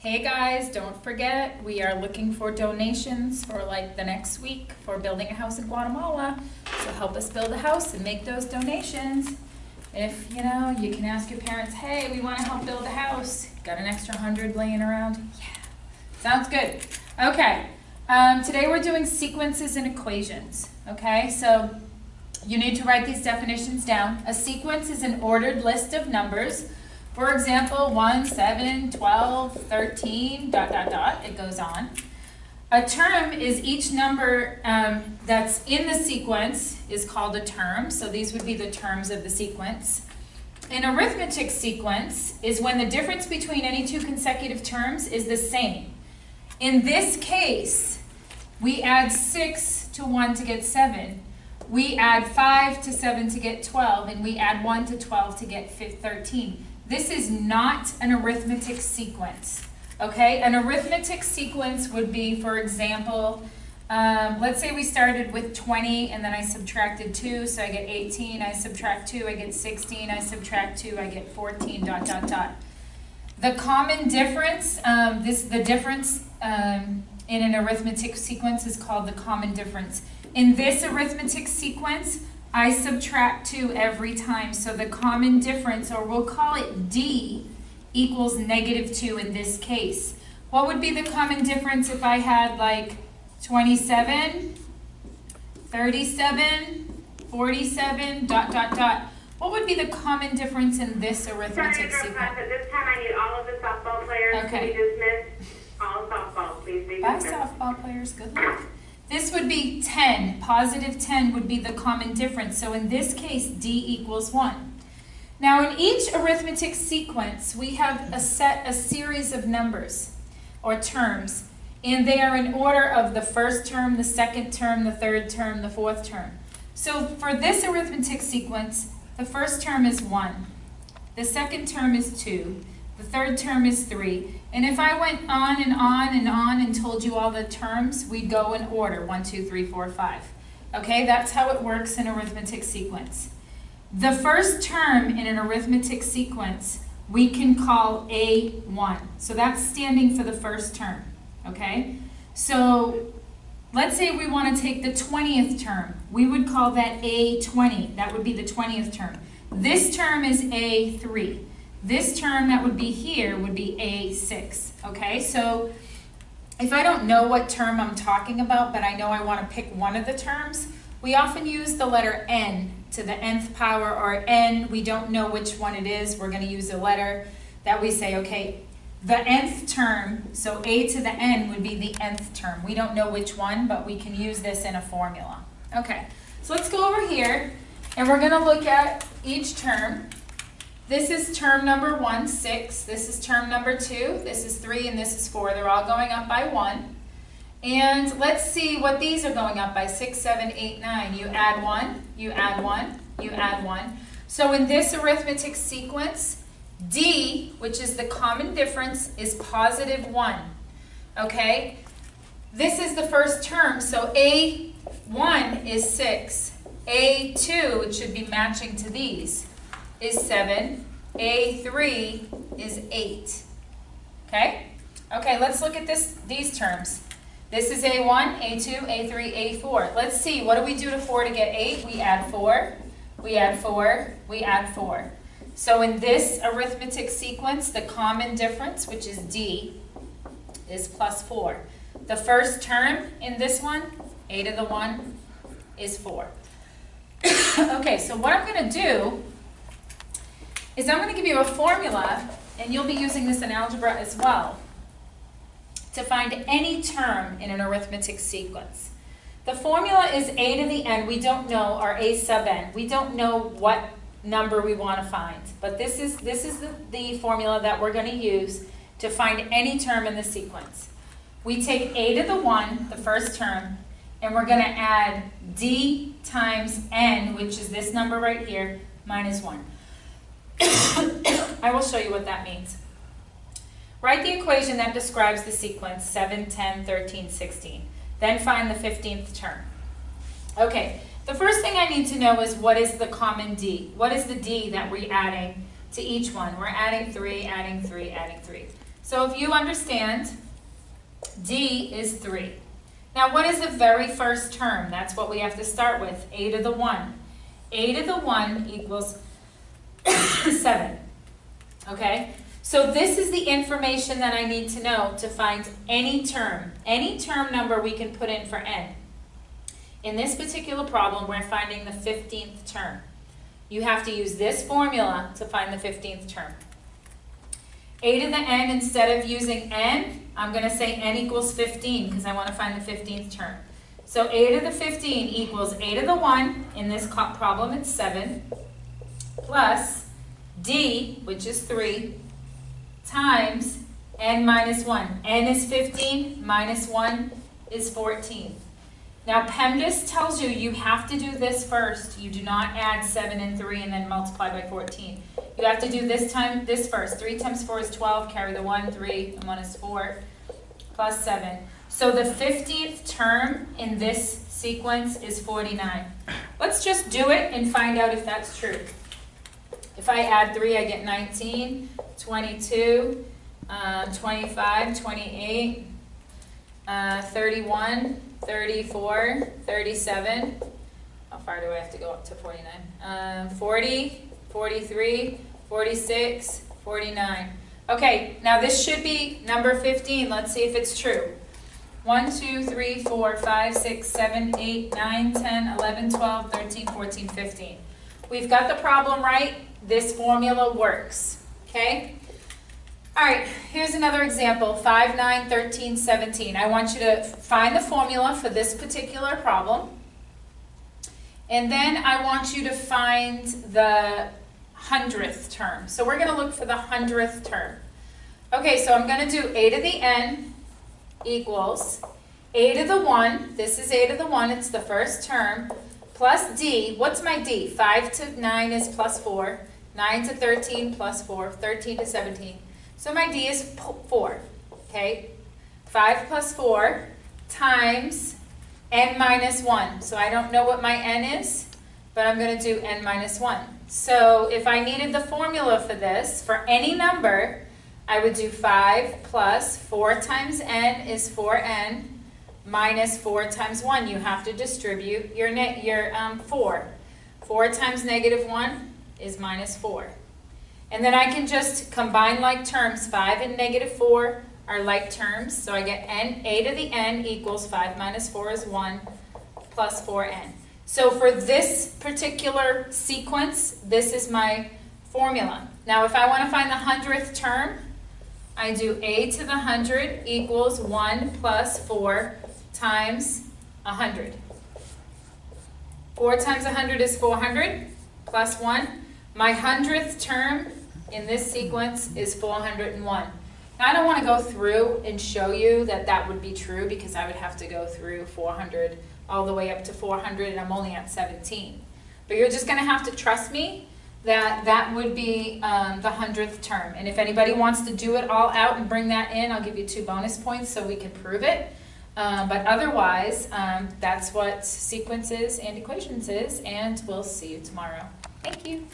Hey guys, don't forget, we are looking for donations for like the next week for building a house in Guatemala. So help us build a house and make those donations. If, you know, you can ask your parents, hey, we want to help build a house. Got an extra 100 laying around? Yeah, sounds good. Okay, today we're doing sequences and equations. Okay, so you need to write these definitions down. A sequence is an ordered list of numbers. For example, 1, 7, 12, 13, ... it goes on. A term is each number that's in the sequence is called a term, so these would be the terms of the sequence. An arithmetic sequence is when the difference between any two consecutive terms is the same. In this case, we add 6 to 1 to get 7. We add 5 to 7 to get 12, and we add 1 to 12 to get 13. This is not an arithmetic sequence, okay? An arithmetic sequence would be, for example, let's say we started with 20 and then I subtracted 2, so I get 18. I subtract 2, I get 16. I subtract 2, I get 14, ... The common difference, the difference in an arithmetic sequence is called the common difference. In this arithmetic sequence, I subtract 2 every time, so the common difference, or we'll call it D, equals -2 in this case. What would be the common difference if I had like 27, 37, 47, ... What would be the common difference in this arithmetic sequence? At this time, I need all of the softball players to be dismissed. All softball, please be dismissed. Bye, softball players. Good luck. This would be 10. Positive 10 would be the common difference. So in this case, D equals 1. Now in each arithmetic sequence, we have a series of numbers or terms, and they are in order of the first term, the second term, the third term, the fourth term. So for this arithmetic sequence, the first term is 1. The second term is 2. The third term is 3. And if I went on and on and on and told you all the terms, we'd go in order, 1, 2, 3, 4, 5. Okay, that's how it works in arithmetic sequence. The first term in an arithmetic sequence, we can call A1. So that's standing for the first term, okay? So let's say we want to take the 20th term. We would call that A20. That would be the 20th term. This term is A3. This term that would be here would be A6, okay? So if I don't know what term I'm talking about, but I know I want to pick one of the terms, we often use the letter N to the nth power, or N, we don't know which one it is, we're going to use a letter that we say, okay, the nth term, so A to the N would be the nth term. We don't know which one, but we can use this in a formula. Okay, so let's go over here, and we're going to look at each term. This is term number 1, 6. This is term number 2. This is 3, and this is 4. They're all going up by 1. And let's see what these are going up by, 6, 7, 8, 9. You add 1, you add 1, you add 1. So in this arithmetic sequence, D, which is the common difference, is positive 1. Okay? This is the first term, so A1 is 6. A2, which should be matching to these, is 7. A3 is 8. Okay? Okay, let's look at these terms. This is A1, A2, A3, A4. Let's see, what do we do to 4 to get 8? We add 4, we add 4, we add 4. So in this arithmetic sequence, the common difference, which is D, is plus 4. The first term in this one, A to the 1, is 4. Okay, so what I'm going to do is I'm going to give you a formula, and you'll be using this in algebra as well, to find any term in an arithmetic sequence. The formula is A to the N. We don't know, or A sub N. We don't know what number we want to find, but this is the formula that we're going to use to find any term in the sequence. We take A to the 1, the first term, and we're going to add D times N, which is this number right here, minus 1. I will show you what that means. Write the equation that describes the sequence 7, 10, 13, 16. Then find the 15th term. Okay, the first thing I need to know is what is the common D? What is the D that we're adding to each one? We're adding 3, adding 3, adding 3. So if you understand, D is 3. Now what is the very first term? That's what we have to start with, a to the 1. A to the 1 equals 7. Okay? So this is the information that I need to know to find any term number we can put in for n. In this particular problem, we're finding the 15th term. You have to use this formula to find the 15th term. A to the n, instead of using n, I'm going to say n equals 15 because I want to find the 15th term. So a to the 15 equals a to the 1, in this problem it's 7, plus d, which is 3, times n minus 1. N is 15, minus 1 is 14. Now PEMDAS tells you you have to do this first. You do not add 7 and 3 and then multiply by 14. You have to do this first. 3 times 4 is 12, carry the 1, 3, and 1 is 4, plus 7. So the 15th term in this sequence is 49. Let's just do it and find out if that's true. If I add 3, I get 19, 22, 25, 28, 31, 34, 37. How far do I have to go up to 49? 40, 43, 46, 49. Okay, now this should be number 15. Let's see if it's true. 1, 2, 3, 4, 5, 6, 7, 8, 9, 10, 11, 12, 13, 14, 15. We've got the problem right. This formula works. Okay? All right, here's another example. 5, 9, 13, 17. I want you to find the formula for this particular problem. And then I want you to find the 100th term. So we're going to look for the 100th term. Okay, so I'm going to do a to the n equals a to the 1. This is a to the 1. It's the first term. Plus d. What's my d? 5 to 9 is plus 4. 9 to 13 plus 4. 13 to 17. So my d is 4. Okay? 5 plus 4 times n minus 1. So I don't know what my n is, but I'm going to do n minus 1. So if I needed the formula for this, for any number, I would do 5 plus 4 times n is 4n minus 4 times 1. You have to distribute your 4. 4 times negative 1 is minus 4. And then I can just combine like terms. 5 and negative 4 are like terms. So I get n, a to the n equals 5 minus 4 is 1 plus 4n. So for this particular sequence, this is my formula. Now if I want to find the 100th term, I do a to the 100 equals 1 plus 4 times 100. 4 times 100 is 400 plus 1. My 100th term in this sequence is 401. Now I don't want to go through and show you that that would be true because I would have to go through 400 all the way up to 400 and I'm only at 17. But you're just going to have to trust me that that would be the 100th term. And if anybody wants to do it all out and bring that in, I'll give you 2 bonus points so we can prove it. But otherwise, that's what sequences and equations is, and we'll see you tomorrow. Thank you.